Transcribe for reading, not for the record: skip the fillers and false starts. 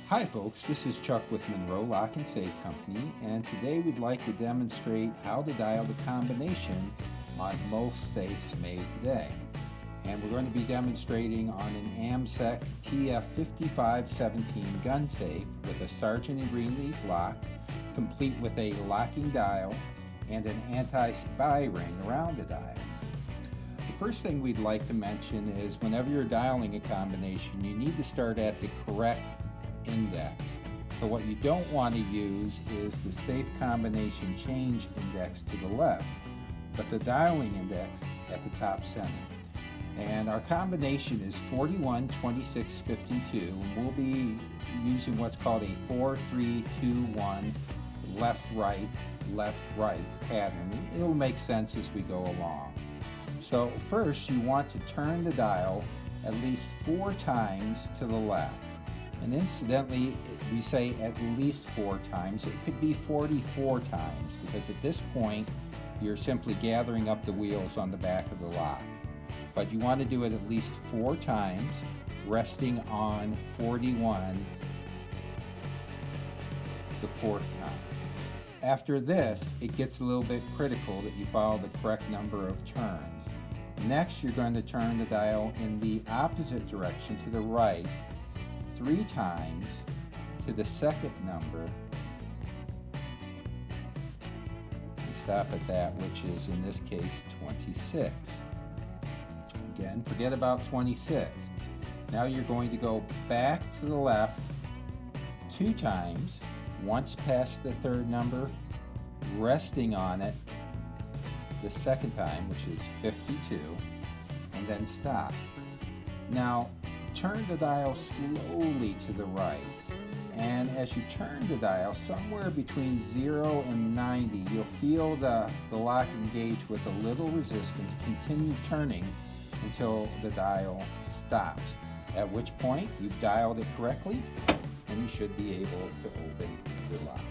Hi folks, this is Chuck with Monroe Lock and Safe Company, and today we'd like to demonstrate how to dial the combination on most safes made today. And we're going to be demonstrating on an AMSEC TF5517 gun safe with a Sargent & Greenleaf lock, complete with a locking dial and an anti-spy ring around the dial. The first thing we'd like to mention is whenever you're dialing a combination, you need to start at the correct index. So what you don't want to use is the safe combination change index to the left, but the dialing index at the top center. And our combination is 41, 26, 52, and we'll be using what's called a 4, 3, 2, 1 left, right pattern. It'll make sense as we go along. So first you want to turn the dial at least 4 times to the left. And incidentally, we say at least 4 times. It could be 44 times because at this point you're simply gathering up the wheels on the back of the lock. But you want to do it at least 4 times, resting on 41 the 4th time. After this, it gets a little bit critical that you follow the correct number of turns. Next, you're going to turn the dial in the opposite direction to the right 3 times to the second number and stop at that, which is in this case 26. Again, forget about 26. Now you're going to go back to the left 2 times, once past the 3rd number, resting on it the 2nd time, which is 52, and then stop. Now turn the dial slowly to the right, and as you turn the dial somewhere between 0 and 90, you'll feel the lock engage with a little resistance. Continue turning until the dial stops, at which point you've dialed it correctly and you should be able to open your lock.